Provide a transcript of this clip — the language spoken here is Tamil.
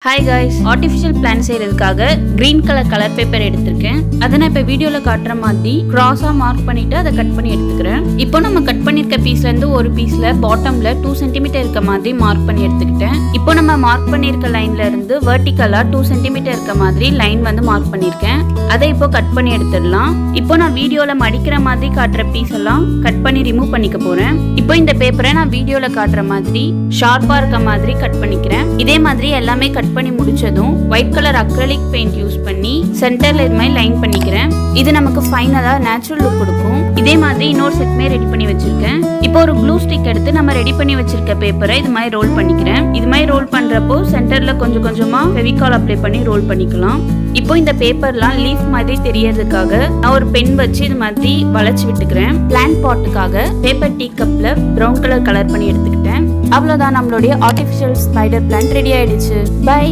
ஹாய் guys, ஆர்டிஃபிஷியல் பிளான்ட் செய்யறதுக்காக கிரீன் கலர் பேப்பர் எடுத்திருக்கேன். அதை நான் இப்போ வீடியோவில் காட்டுற மாதிரி கிராஸாக மார்க் பண்ணிட்டு அதை கட் பண்ணி எடுத்துக்கிறேன். இப்போ நம்ம கட் பண்ணியிருக்க பீஸ்ல இருந்து ஒரு பீஸ்ல பாட்டம்ல 2 சென்டிமீட்டர் இருக்க மாதிரி மார்க் பண்ணி எடுத்துக்கிட்டேன். இப்போ நம்ம மார்க் பண்ணியிருக்க லைன்ல இருந்து வெர்டிகலா 2 சென்டிமீட்டர் இருக்க மாதிரி லைன் வந்து மார்க் பண்ணியிருக்கேன். அதை இப்போ கட் பண்ணி எடுத்துடலாம். இப்போ நான் வீடியோவில் மடிக்கிற மாதிரி காட்டுற பீஸ் எல்லாம் கட் பண்ணி ரிமூவ் பண்ணிக்க போறேன். இப்போ இந்த பேப்பரை நான் வீடியோவில் காட்டுற மாதிரி ஷார்ப்பா இருக்க மாதிரி கட் பண்ணிக்கிறேன். இதே மாதிரி எல்லாமே கட் பண்ணி முடிச்சதும் white colour acrylic paint use பண்ணி சென்டர்ல இது மாதிரி லைன் பண்ணிக்கிறேன். இது நமக்கு ஃபைனலா நேச்சுரல் லுக் கொடுக்கும். இதே மாதிரி இன்னொரு செட்மே ரெடி பண்ணி வச்சிருக்கேன். இப்போ ஒரு க்ளூ ஸ்டிக் எடுத்து நம்ம ரெடி பண்ணி வச்சிருக்க பேப்பரை இது மாதிரி ரோல் பண்ணிக்கிறேன். இது மாதிரி ரோல் பண்றப்போ சென்டர்ல கொஞ்சம் கொஞ்சமா ஃபெவிகால் அப்ளை பண்ணி ரோல் பண்ணிக்கலாம். இப்போ இந்த பேப்பர்லாம் லீஃப் மாதிரி தெரியறதுக்காக நான் ஒரு பென் வச்சு இது மாதிரி வளைச்சு விட்டுக்கிறேன். பிளான்ட் பாட்டுக்காக பேப்பர் டீ கப்ல ப்ரௌன் கலர் பண்ணி எடுத்துக்கிட்டேன். அவ்வளவுதான், நம்மளுடைய ஆர்டிஃபிஷியல் ஸ்பைடர் பிளான்ட் ரெடி ஆயிடுச்சு. பை.